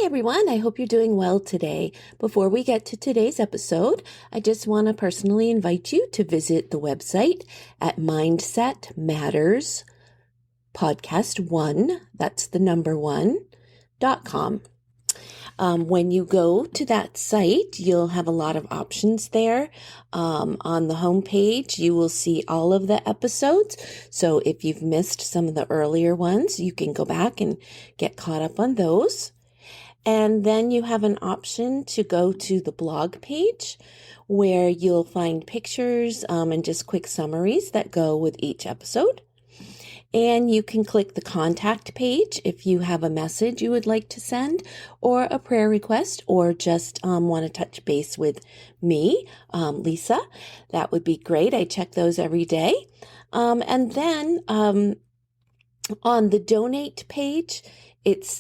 everyone. I hope you're doing well today. Before we get to today's episode, I just want to personally invite you to visit the website at Mindset Matters Podcast 1, that's the number 1.com. When you go to that site, you'll have a lot of options there. On the homepage, you will see all of the episodes. So if you've missed some of the earlier ones, you can go back and get caught up on those. And then you have an option to go to the blog page where you'll find pictures and just quick summaries that go with each episode. And you can click the contact page if you have a message you would like to send or a prayer request or just want to touch base with me, Lisa. That would be great. I check those every day. And then on the donate page,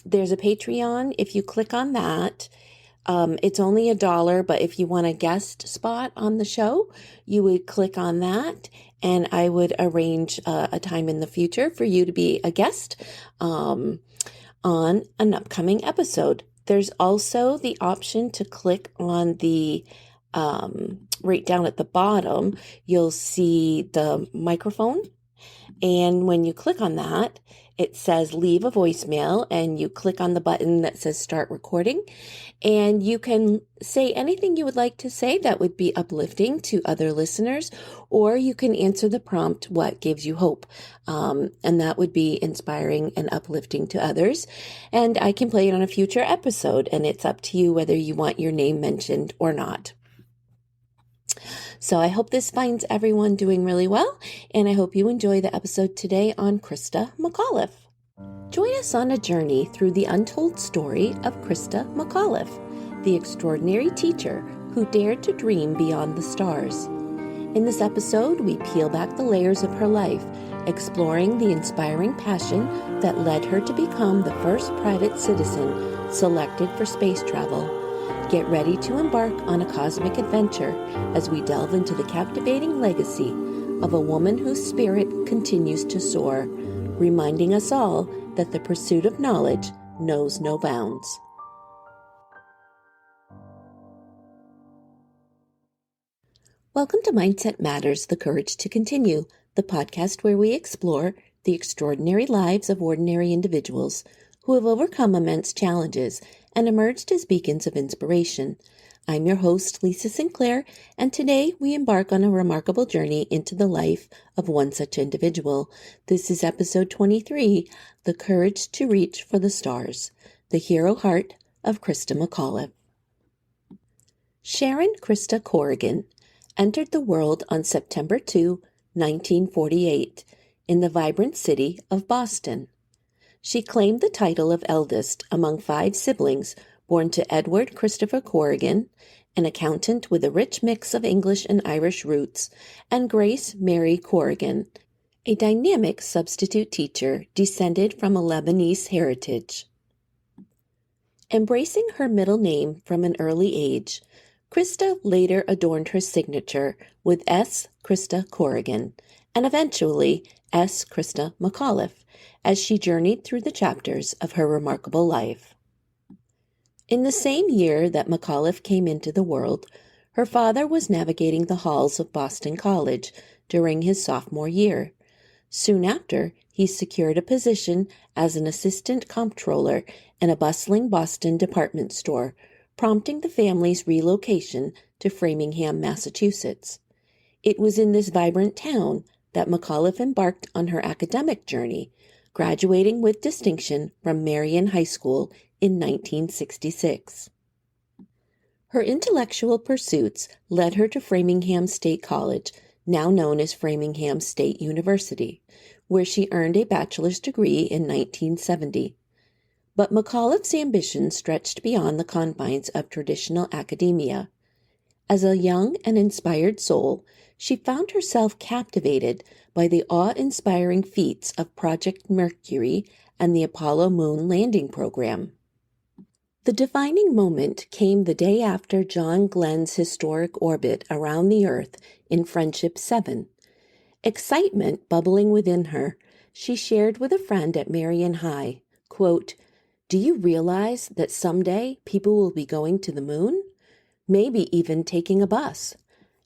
there's a Patreon. If you click on that, it's only $1, but if you want a guest spot on the show, you would click on that, and I would arrange a time in the future for you to be a guest on an upcoming episode. There's also the option to click on the right down at the bottom, you'll see the microphone. And when you click on that, it says leave a voicemail, and you click on the button that says start recording, and you can say anything you would like to say that would be uplifting to other listeners, or you can answer the prompt, what gives you hope? And that would be inspiring and uplifting to others. And I can play it on a future episode, and it's up to you whether you want your name mentioned or not. So I hope this finds everyone doing really well, and I hope you enjoy the episode today on Christa McAuliffe. Join us on a journey through the untold story of Christa McAuliffe, the extraordinary teacher who dared to dream beyond the stars. In this episode, we peel back the layers of her life, exploring the inspiring passion that led her to become the first private citizen selected for space travel. Get ready to embark on a cosmic adventure as we delve into the captivating legacy of a woman whose spirit continues to soar, reminding us all that the pursuit of knowledge knows no bounds. Welcome to Mindset Matters, The Courage to Continue, the podcast where we explore the extraordinary lives of ordinary individuals who have overcome immense challenges and emerged as beacons of inspiration. I'm your host, Lisa Sinclair, and today we embark on a remarkable journey into the life of one such individual. This is episode 23, The Courage to Reach for the Stars, the hero heart of Christa McAuliffe. Sharon Christa Corrigan entered the world on September 2, 1948, in the vibrant city of Boston. She claimed the title of eldest among 5 siblings born to Edward Christopher Corrigan, an accountant with a rich mix of English and Irish roots, and Grace Mary Corrigan, a dynamic substitute teacher descended from a Lebanese heritage. Embracing her middle name from an early age, Christa later adorned her signature with S. Christa Corrigan, and eventually S. Christa McAuliffe, as she journeyed through the chapters of her remarkable life. In the same year that McAuliffe came into the world, her father was navigating the halls of Boston College during his sophomore year. Soon after, he secured a position as an assistant comptroller in a bustling Boston department store, prompting the family's relocation to Framingham, Massachusetts. It was in this vibrant town that McAuliffe embarked on her academic journey, graduating with distinction from Marion High School in 1966. Her intellectual pursuits led her to Framingham State College, now known as Framingham State University, where she earned a bachelor's degree in 1970. But McAuliffe's ambition stretched beyond the confines of traditional academia. As a young and inspired soul, she found herself captivated by the awe-inspiring feats of Project Mercury and the Apollo moon landing program. The defining moment came the day after John Glenn's historic orbit around the Earth in Friendship 7. Excitement bubbling within her, she shared with a friend at Marion High, quote, Do you realize that someday people will be going to the moon? Maybe even taking a bus.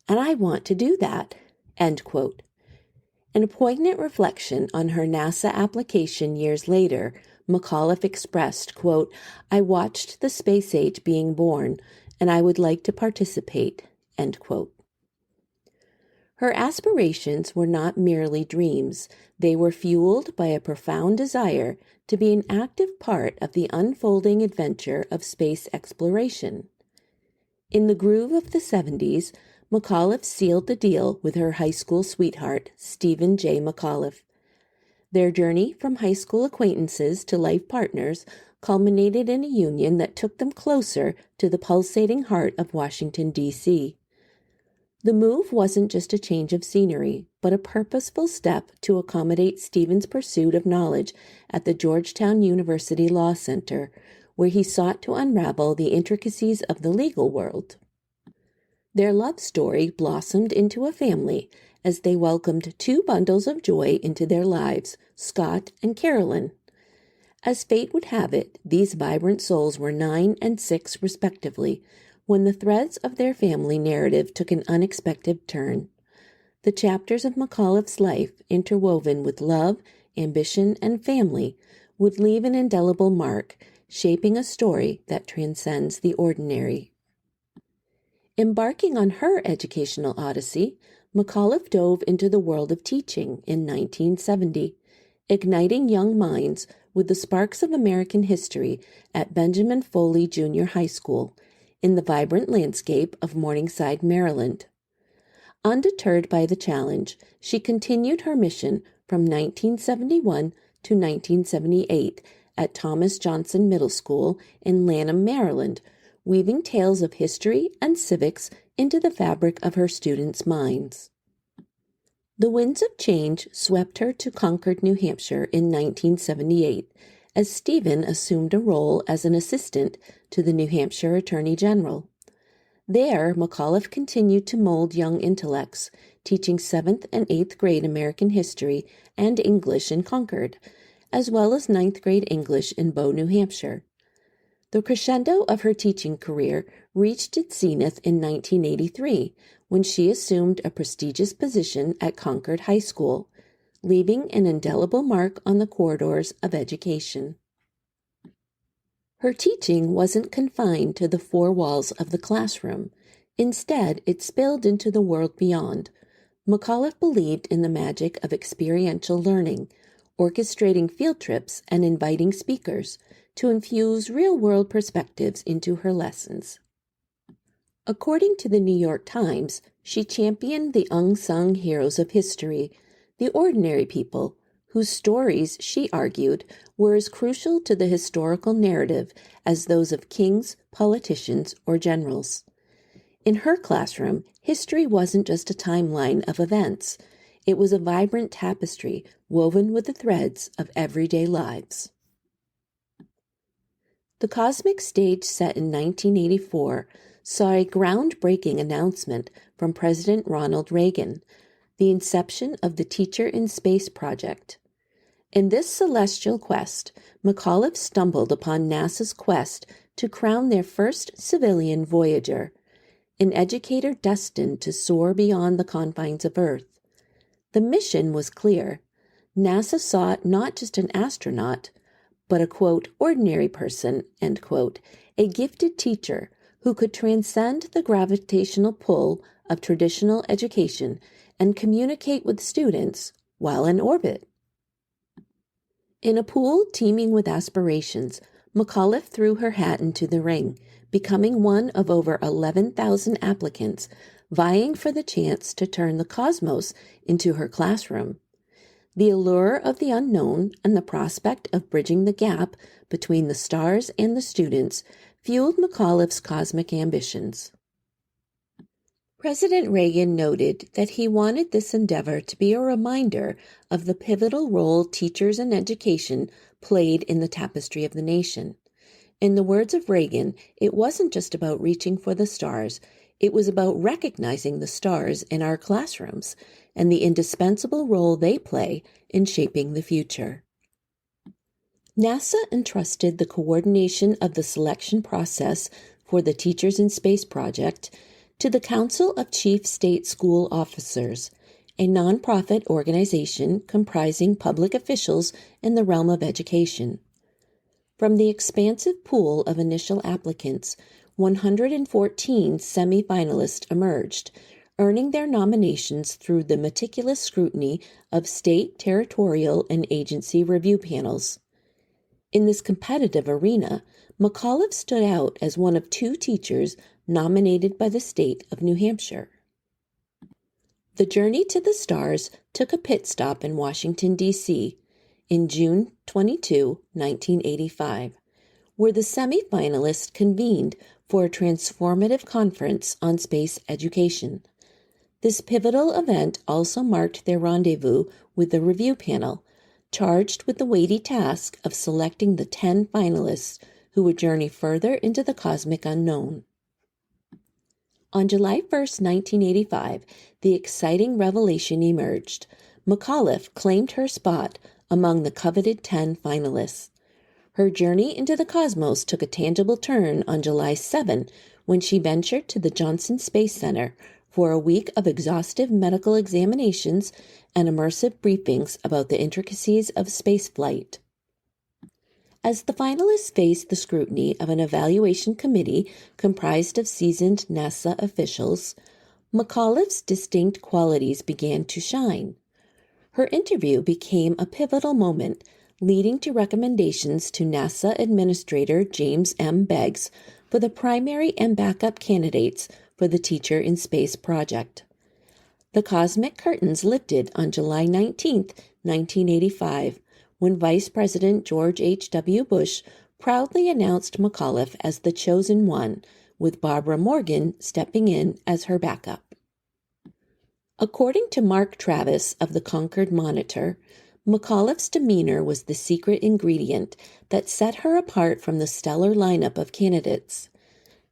And I want to do that." End quote. In a poignant reflection on her NASA application years later, McAuliffe expressed, quote, "I watched the space age being born, and I would like to participate." End quote. Her aspirations were not merely dreams. They were fueled by a profound desire to be an active part of the unfolding adventure of space exploration. In the groove of the 70s, McAuliffe sealed the deal with her high school sweetheart, Stephen J. McAuliffe. Their journey from high school acquaintances to life partners culminated in a union that took them closer to the pulsating heart of Washington, D.C. The move wasn't just a change of scenery, but a purposeful step to accommodate Stephen's pursuit of knowledge at the Georgetown University Law Center, where he sought to unravel the intricacies of the legal world. Their love story blossomed into a family as they welcomed two bundles of joy into their lives, Scott and Carolyn. As fate would have it, these vibrant souls were 9 and 6 respectively, when the threads of their family narrative took an unexpected turn. The chapters of McAuliffe's life, interwoven with love, ambition, and family, would leave an indelible mark, shaping a story that transcends the ordinary. Embarking on her educational odyssey, McAuliffe dove into the world of teaching in 1970, igniting young minds with the sparks of American history at Benjamin Foley Junior High School, in the vibrant landscape of Morningside, Maryland. Undeterred by the challenge, she continued her mission from 1971 to 1978 at Thomas Johnson Middle School in Lanham, Maryland, weaving tales of history and civics into the fabric of her students' minds. The winds of change swept her to Concord, New Hampshire in 1978, as Stephen assumed a role as an assistant to the New Hampshire Attorney General. There, McAuliffe continued to mold young intellects, teaching 7th and 8th grade American history and English in Concord, as well as 9th grade English in Bow, New Hampshire. The crescendo of her teaching career reached its zenith in 1983, when she assumed a prestigious position at Concord High School, leaving an indelible mark on the corridors of education. Her teaching wasn't confined to the four walls of the classroom. Instead, it spilled into the world beyond. McAuliffe believed in the magic of experiential learning, orchestrating field trips and inviting speakers to infuse real-world perspectives into her lessons. According to the New York Times, she championed the unsung heroes of history, the ordinary people, whose stories, she argued, were as crucial to the historical narrative as those of kings, politicians, or generals. In her classroom, history wasn't just a timeline of events. It was a vibrant tapestry woven with the threads of everyday lives. The cosmic stage set in 1984 saw a groundbreaking announcement from President Ronald Reagan, the inception of the Teacher in Space project. In this celestial quest, McAuliffe stumbled upon NASA's quest to crown their first civilian Voyager, an educator destined to soar beyond the confines of Earth. The mission was clear. NASA sought not just an astronaut, but a, quote, ordinary person, end quote, a gifted teacher who could transcend the gravitational pull of traditional education and communicate with students while in orbit. In a pool teeming with aspirations, McAuliffe threw her hat into the ring, becoming one of over 11,000 applicants vying for the chance to turn the cosmos into her classroom. The allure of the unknown and the prospect of bridging the gap between the stars and the students fueled McAuliffe's cosmic ambitions. President Reagan noted that he wanted this endeavor to be a reminder of the pivotal role teachers and education played in the tapestry of the nation. In the words of Reagan, it wasn't just about reaching for the stars, it was about recognizing the stars in our classrooms and the indispensable role they play in shaping the future. NASA entrusted the coordination of the selection process for the Teachers in Space project to the Council of Chief State School Officers, a nonprofit organization comprising public officials in the realm of education. From the expansive pool of initial applicants, 114 semi-finalists emerged, earning their nominations through the meticulous scrutiny of state, territorial, and agency review panels. In this competitive arena, McAuliffe stood out as one of 2 teachers nominated by the state of New Hampshire. The journey to the stars took a pit stop in Washington, D.C. in June 22, 1985, where the semi-finalists convened for a transformative conference on space education. This pivotal event also marked their rendezvous with the review panel, charged with the weighty task of selecting the 10 finalists who would journey further into the cosmic unknown. On July 1, 1985, the exciting revelation emerged. McAuliffe claimed her spot among the coveted 10 finalists. Her journey into the cosmos took a tangible turn on July 7 when she ventured to the Johnson Space Center for a week of exhaustive medical examinations and immersive briefings about the intricacies of spaceflight. As the finalists faced the scrutiny of an evaluation committee comprised of seasoned NASA officials, McAuliffe's distinct qualities began to shine. Her interview became a pivotal moment, leading to recommendations to NASA Administrator James M. Beggs for the primary and backup candidates for the Teacher in Space project. The cosmic curtains lifted on July 19, 1985, when Vice President George H.W. Bush proudly announced McAuliffe as the chosen one, with Barbara Morgan stepping in as her backup. According to Mark Travis of the Concord Monitor, McAuliffe's demeanor was the secret ingredient that set her apart from the stellar lineup of candidates.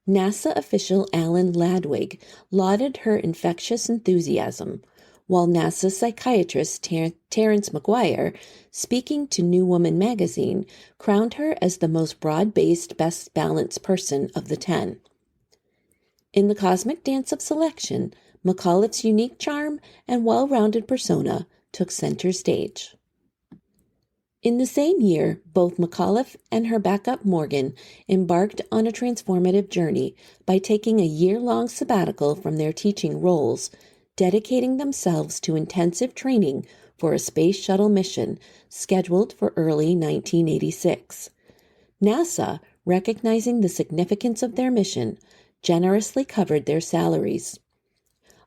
NASA official Alan Ladwig lauded her infectious enthusiasm, while NASA psychiatrist Terence McGuire, speaking to New Woman magazine, crowned her as the most broad-based, best-balanced person of the 10. In the cosmic dance of selection, McAuliffe's unique charm and well-rounded persona took center stage. In the same year, both McAuliffe and her backup Morgan embarked on a transformative journey by taking a year-long sabbatical from their teaching roles, dedicating themselves to intensive training for a space shuttle mission scheduled for early 1986. NASA, recognizing the significance of their mission, generously covered their salaries.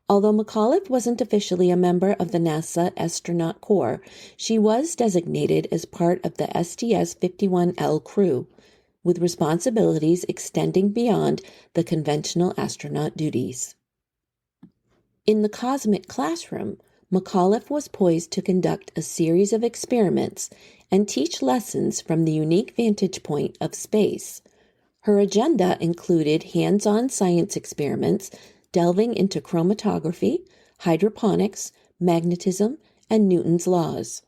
Although McAuliffe wasn't officially a member of the NASA Astronaut Corps, she was designated as part of the STS-51L crew, with responsibilities extending beyond the conventional astronaut duties. In the cosmic classroom, McAuliffe was poised to conduct a series of experiments and teach lessons from the unique vantage point of space. Her agenda included hands-on science experiments delving into chromatography, hydroponics, magnetism, and Newton's laws.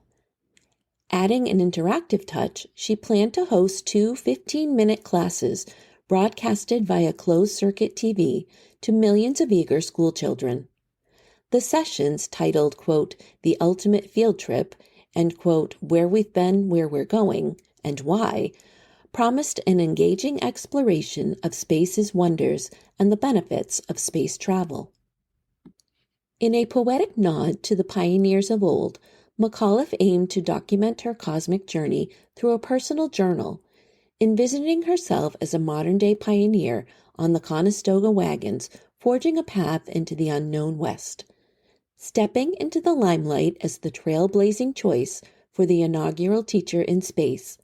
Adding an interactive touch, she planned to host 2 15-minute classes broadcasted via closed-circuit TV to millions of eager schoolchildren. The sessions, titled, quote, The Ultimate Field Trip, and, quote, Where We've Been, Where We're Going, and Why, promised an engaging exploration of space's wonders and the benefits of space travel. In a poetic nod to the pioneers of old, McAuliffe aimed to document her cosmic journey through a personal journal, envisioning herself as a modern-day pioneer on the Conestoga wagons, forging a path into the unknown West. Stepping into the limelight as the trailblazing choice for the inaugural Teacher in Space,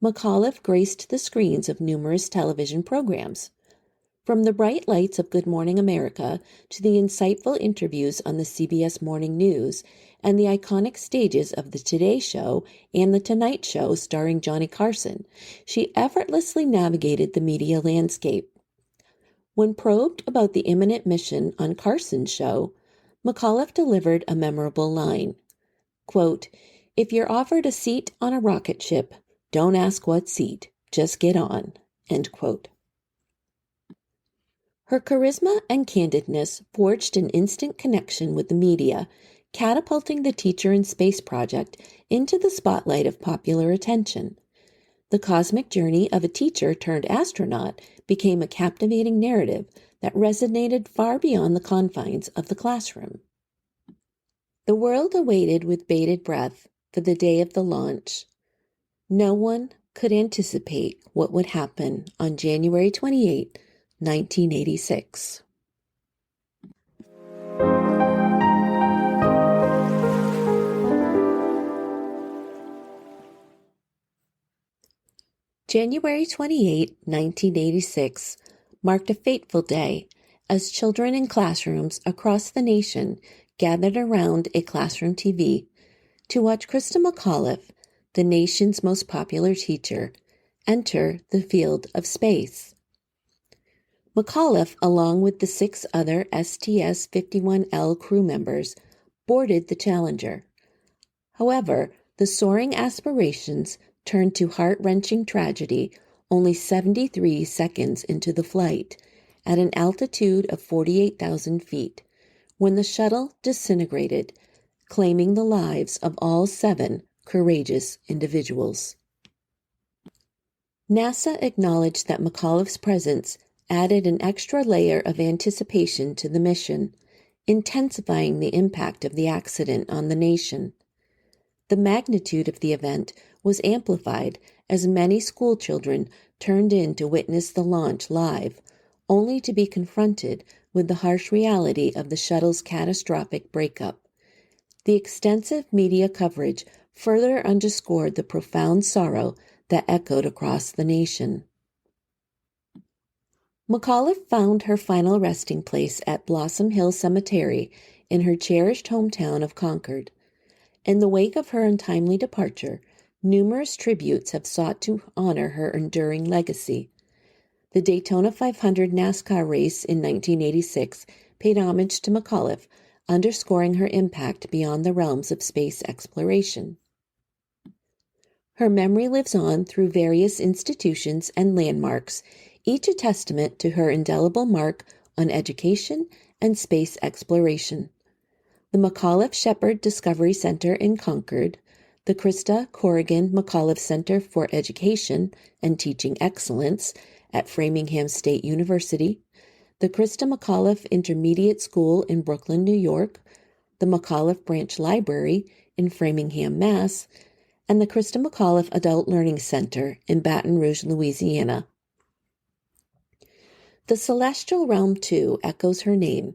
McAuliffe graced the screens of numerous television programs. From the bright lights of Good Morning America to the insightful interviews on the CBS Morning News and the iconic stages of The Today Show and The Tonight Show starring Johnny Carson, she effortlessly navigated the media landscape. When probed about the imminent mission on Carson's show, McAuliffe delivered a memorable line, quote, If you're offered a seat on a rocket ship, Don't ask what seat, just get on." End quote. Her charisma and candidness forged an instant connection with the media, catapulting the Teacher in Space project into the spotlight of popular attention. The cosmic journey of a teacher turned astronaut became a captivating narrative that resonated far beyond the confines of the classroom. The world awaited with bated breath for the day of the launch. No one could anticipate what would happen on January 28, 1986. January 28, 1986 marked a fateful day as children in classrooms across the nation gathered around a classroom TV to watch Christa McAuliffe, the nation's most popular teacher, enter the field of space. McAuliffe, along with the 6 other STS-51L crew members, boarded the Challenger. However, the soaring aspirations turned to heart-wrenching tragedy only 73 seconds into the flight, at an altitude of 48,000 feet, when the shuttle disintegrated, claiming the lives of all 7 courageous individuals. NASA acknowledged that McAuliffe's presence added an extra layer of anticipation to the mission, intensifying the impact of the accident on the nation. The magnitude of the event was amplified as many schoolchildren turned in to witness the launch live, only to be confronted with the harsh reality of the shuttle's catastrophic breakup. The extensive media coverage further underscored the profound sorrow that echoed across the nation. McAuliffe found her final resting place at Blossom Hill Cemetery in her cherished hometown of Concord. In the wake of her untimely departure, numerous tributes have sought to honor her enduring legacy. The Daytona 500 NASCAR race in 1986 paid homage to McAuliffe, underscoring her impact beyond the realms of space exploration. Her memory lives on through various institutions and landmarks, each a testament to her indelible mark on education and space exploration. The McAuliffe Shepherd Discovery Center in Concord, the Christa Corrigan McAuliffe Center for Education and Teaching Excellence at Framingham State University, the Christa McAuliffe Intermediate School in Brooklyn, New York, the McAuliffe Branch Library in Framingham, Mass., and the Christa McAuliffe Adult Learning Center in Baton Rouge, Louisiana. The celestial realm, too, echoes her name,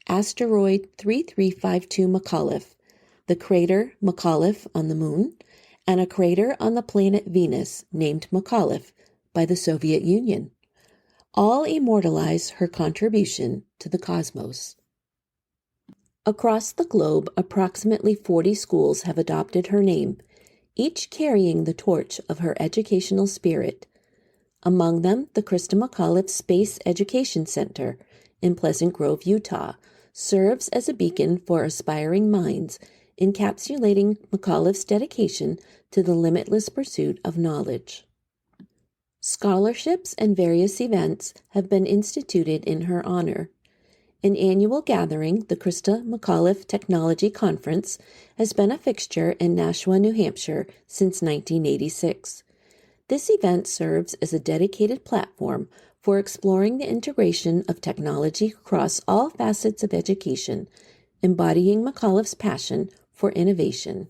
asteroid 3352 McAuliffe, the crater McAuliffe on the Moon, and a crater on the planet Venus named McAuliffe by the Soviet Union. All immortalize her contribution to the cosmos. Across the globe, approximately 40 schools have adopted her name, each carrying the torch of her educational spirit. Among them, the Christa McAuliffe Space Education Center in Pleasant Grove, Utah, serves as a beacon for aspiring minds, encapsulating McAuliffe's dedication to the limitless pursuit of knowledge. Scholarships and various events have been instituted in her honor. An annual gathering, the Christa McAuliffe Technology Conference, has been a fixture in Nashua, New Hampshire since 1986. This event serves as a dedicated platform for exploring the integration of technology across all facets of education, embodying McAuliffe's passion for innovation.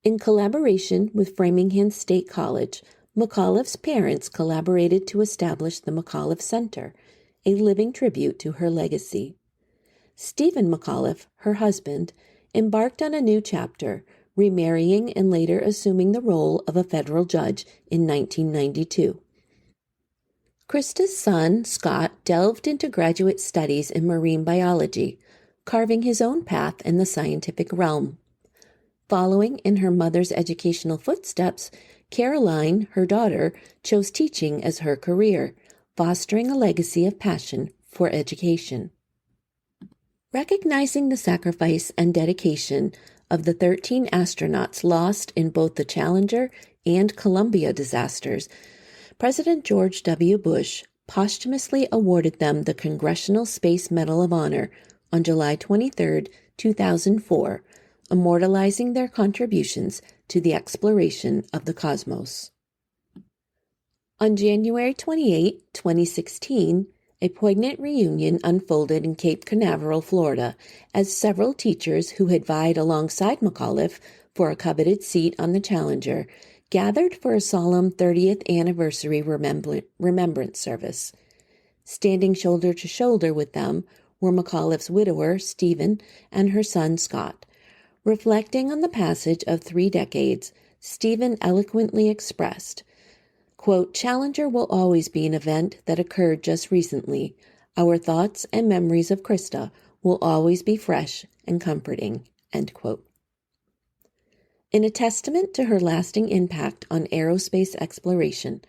In collaboration with Framingham State College, McAuliffe's parents collaborated to establish the McAuliffe Center, a living tribute to her legacy. Stephen McAuliffe, her husband, embarked on a new chapter, remarrying and later assuming the role of a federal judge in 1992. Christa's son, Scott, delved into graduate studies in marine biology, carving his own path in the scientific realm. Following in her mother's educational footsteps, Caroline, her daughter, chose teaching as her career, fostering a legacy of passion for education. Recognizing the sacrifice and dedication of the 13 astronauts lost in both the Challenger and Columbia disasters, President George W. Bush posthumously awarded them the Congressional Space Medal of Honor on July 23, 2004, immortalizing their contributions to the exploration of the cosmos. On January 28, 2016, a poignant reunion unfolded in Cape Canaveral, Florida, as several teachers who had vied alongside McAuliffe for a coveted seat on the Challenger gathered for a solemn 30th anniversary remembrance service. Standing shoulder to shoulder with them were McAuliffe's widower, Stephen, and her son, Scott. Reflecting on the passage of 3 decades, Stephen eloquently expressed, quote, "Challenger will always be an event that occurred just recently. Our thoughts and memories of Christa will always be fresh and comforting," end quote. In a testament to her lasting impact on aerospace exploration,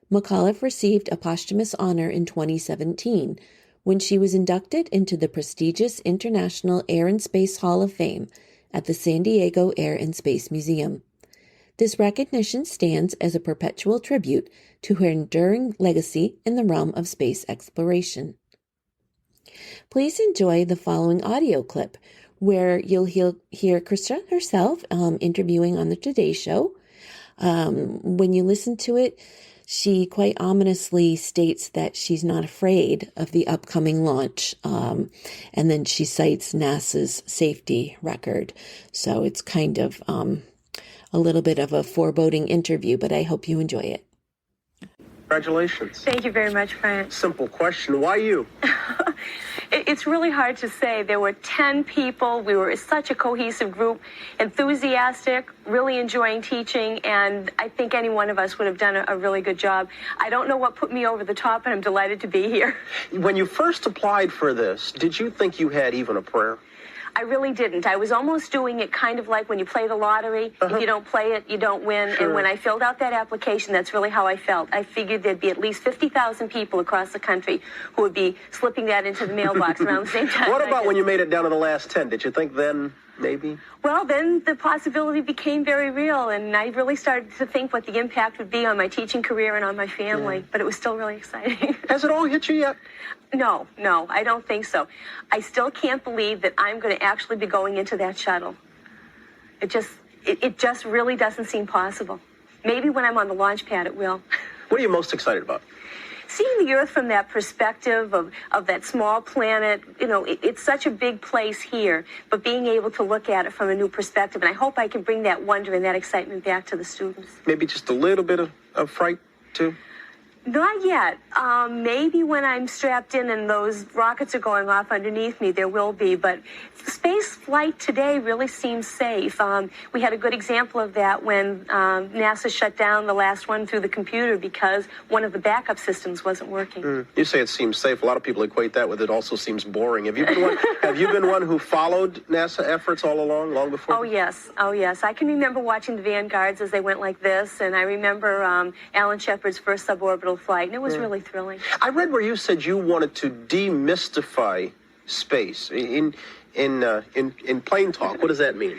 McAuliffe received a posthumous honor in 2017 when she was inducted into the prestigious International Air and Space Hall of Fame at the San Diego Air and Space Museum. This recognition stands as a perpetual tribute to her enduring legacy in the realm of space exploration. Please enjoy the following audio clip, where you'll hear Christa herself interviewing on the Today Show. When you listen to it, she quite ominously states that she's not afraid of the upcoming launch, and then she cites NASA's safety record. So it's kind of a little bit of a foreboding interview, but I hope you enjoy it. Congratulations. Thank you very much, Brian. Simple question. Why you? It's really hard to say. There were 10 people. We were such a cohesive group, enthusiastic, really enjoying teaching, and I think any one of us would have done a really good job. I don't know what put me over the top, and I'm delighted to be here. When you first applied for this, did you think you had even a prayer? I really didn't. I was almost doing it kind of like when you play the lottery. If you don't play it, you don't win. Sure. And when I filled out that application, that's really how I felt. I figured there'd be at least 50,000 people across the country who would be slipping that into the mailbox around the same time. What about when you made it down to the last 10? Did you think then, maybe? Well, then the possibility became very real, and I really started to think what the impact would be on my teaching career and on my family. But it was still really exciting. Has it all hit you yet? No, I don't think so. I still can't believe that I'm going to actually be going into that shuttle. It just really doesn't seem possible. Maybe when I'm on the launch pad, it will. What are you most excited about? Seeing the Earth from that perspective of that small planet, it's such a big place here, but being able to look at it from a new perspective, and I hope I can bring that wonder and that excitement back to the students. Maybe just a little bit of fright, too? Not yet. Maybe when I'm strapped in and those rockets are going off underneath me, there will be. But space flight today really seems safe. We had a good example of that when NASA shut down the last one through the computer because one of the backup systems wasn't working. You say it seems safe. A lot of people equate that with it also seems boring. Have you been one? Have you been one who followed NASA efforts all along, long before? Oh yes. I can remember watching the Vanguards as they went like this, and I remember Alan Shepard's first suborbital flight, and it was really thrilling. I read where you said you wanted to demystify space. In plain talk, what does that mean?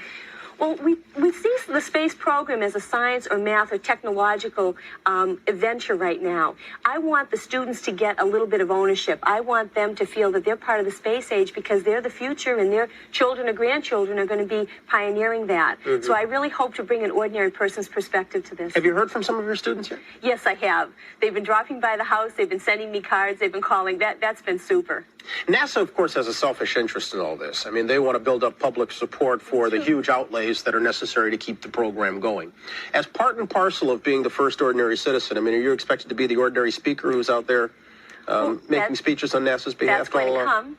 Well, we see the space program as a science or math or technological adventure right now. I want the students to get a little bit of ownership. I want them to feel that they're part of the space age because they're the future and their children or grandchildren are going to be pioneering that. So I really hope to bring an ordinary person's perspective to this. Have you heard from some of your students yet? Yes, I have. They've been dropping by the house. They've been sending me cards. They've been calling. That's been super. NASA, of course, has a selfish interest in all this. I mean, they want to build up public support for the huge outlays that are necessary to keep the program going. As part and parcel of being the first ordinary citizen, I mean, are you expected to be the ordinary speaker who's out there making speeches on NASA's behalf? That's going to come.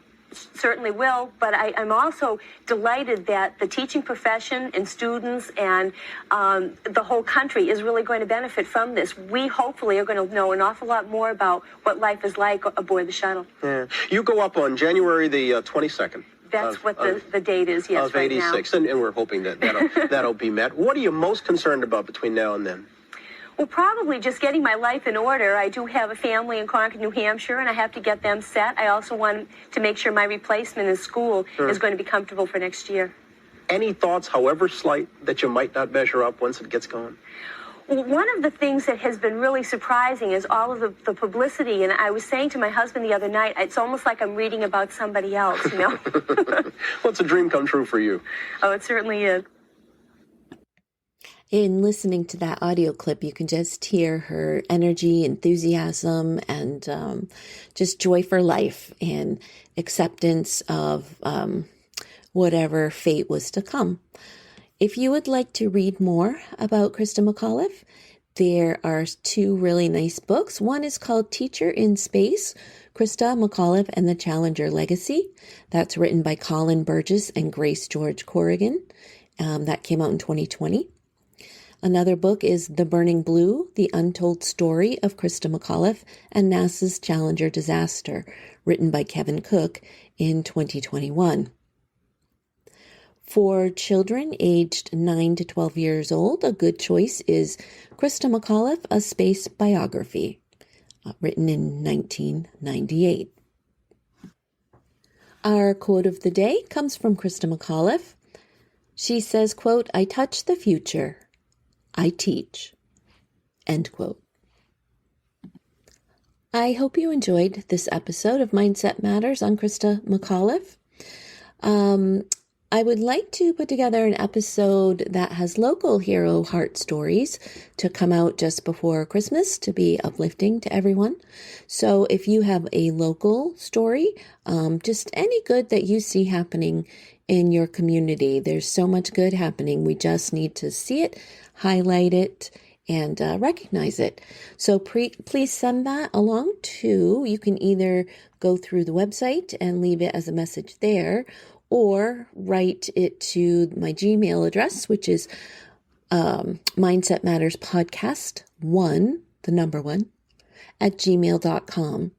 Certainly will, but I'm also delighted that the teaching profession and students and the whole country is really going to benefit from this. We hopefully are going to know an awful lot more about what life is like aboard the shuttle. Yeah. You go up on January the 22nd. That's what the date is, yes, of 86, right now. and we're hoping that that'll be met. What are you most concerned about between now and then? Well, probably just getting my life in order. I do have a family in Concord, New Hampshire, and I have to get them set. I also want to make sure my replacement in school is going to be comfortable for next year. Any thoughts, however slight, that you might not measure up once it gets going? One of the things that has been really surprising is all of the publicity. And I was saying to my husband the other night, it's almost like I'm reading about somebody else, you know? Well, it's a dream come true for you. Oh, it certainly is. In listening to that audio clip, you can just hear her energy, enthusiasm, and just joy for life and acceptance of whatever fate was to come. If you would like to read more about Christa McAuliffe, there are two really nice books. One is called Teacher in Space, Christa McAuliffe and the Challenger Legacy. That's written by Colin Burgess and Grace George Corrigan. That came out in 2020. Another book is The Burning Blue, The Untold Story of Christa McAuliffe and NASA's Challenger Disaster, written by Kevin Cook in 2021. For children aged 9 to 12 years old, a good choice is Christa McAuliffe, A Space Biography, written in 1998. Our quote of the day comes from Christa McAuliffe. She says, quote, "I touch the future. I teach." End quote. I hope you enjoyed this episode of Mindset Matters on Christa McAuliffe. I would like to put together an episode that has local hero heart stories to come out just before Christmas to be uplifting to everyone. So if you have a local story, just any good that you see happening in your community, there's so much good happening. We just need to see it, highlight it, and recognize it. So please send that along to, you can either go through the website and leave it as a message there, or write it to my Gmail address, which is Mindset Matters Podcast 1, the number 1, at gmail.com.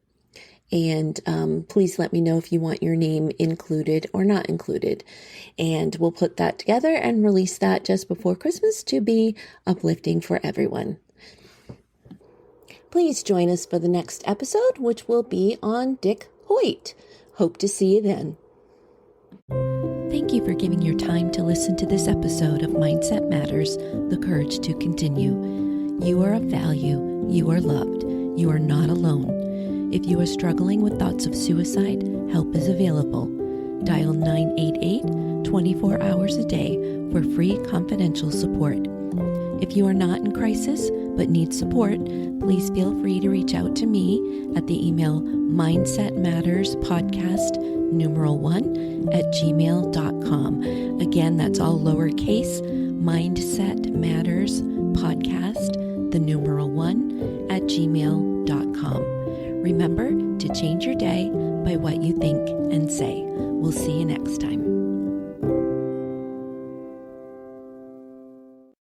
And please let me know if you want your name included or not included. And we'll put that together and release that just before Christmas to be uplifting for everyone. Please join us for the next episode, which will be on Dick Hoyt. Hope to see you then. Thank you for giving your time to listen to this episode of Mindset Matters, The Courage to Continue. You are of value. You are loved. You are not alone. If you are struggling with thoughts of suicide, help is available. Dial 988 24 hours a day for free confidential support. If you are not in crisis but need support, please feel free to reach out to me at the email mindsetmatterspodcast1@gmail.com. Again, that's all lowercase, mindsetmatterspodcast1@gmail.com. Remember to change your day by what you think and say. We'll see you next time.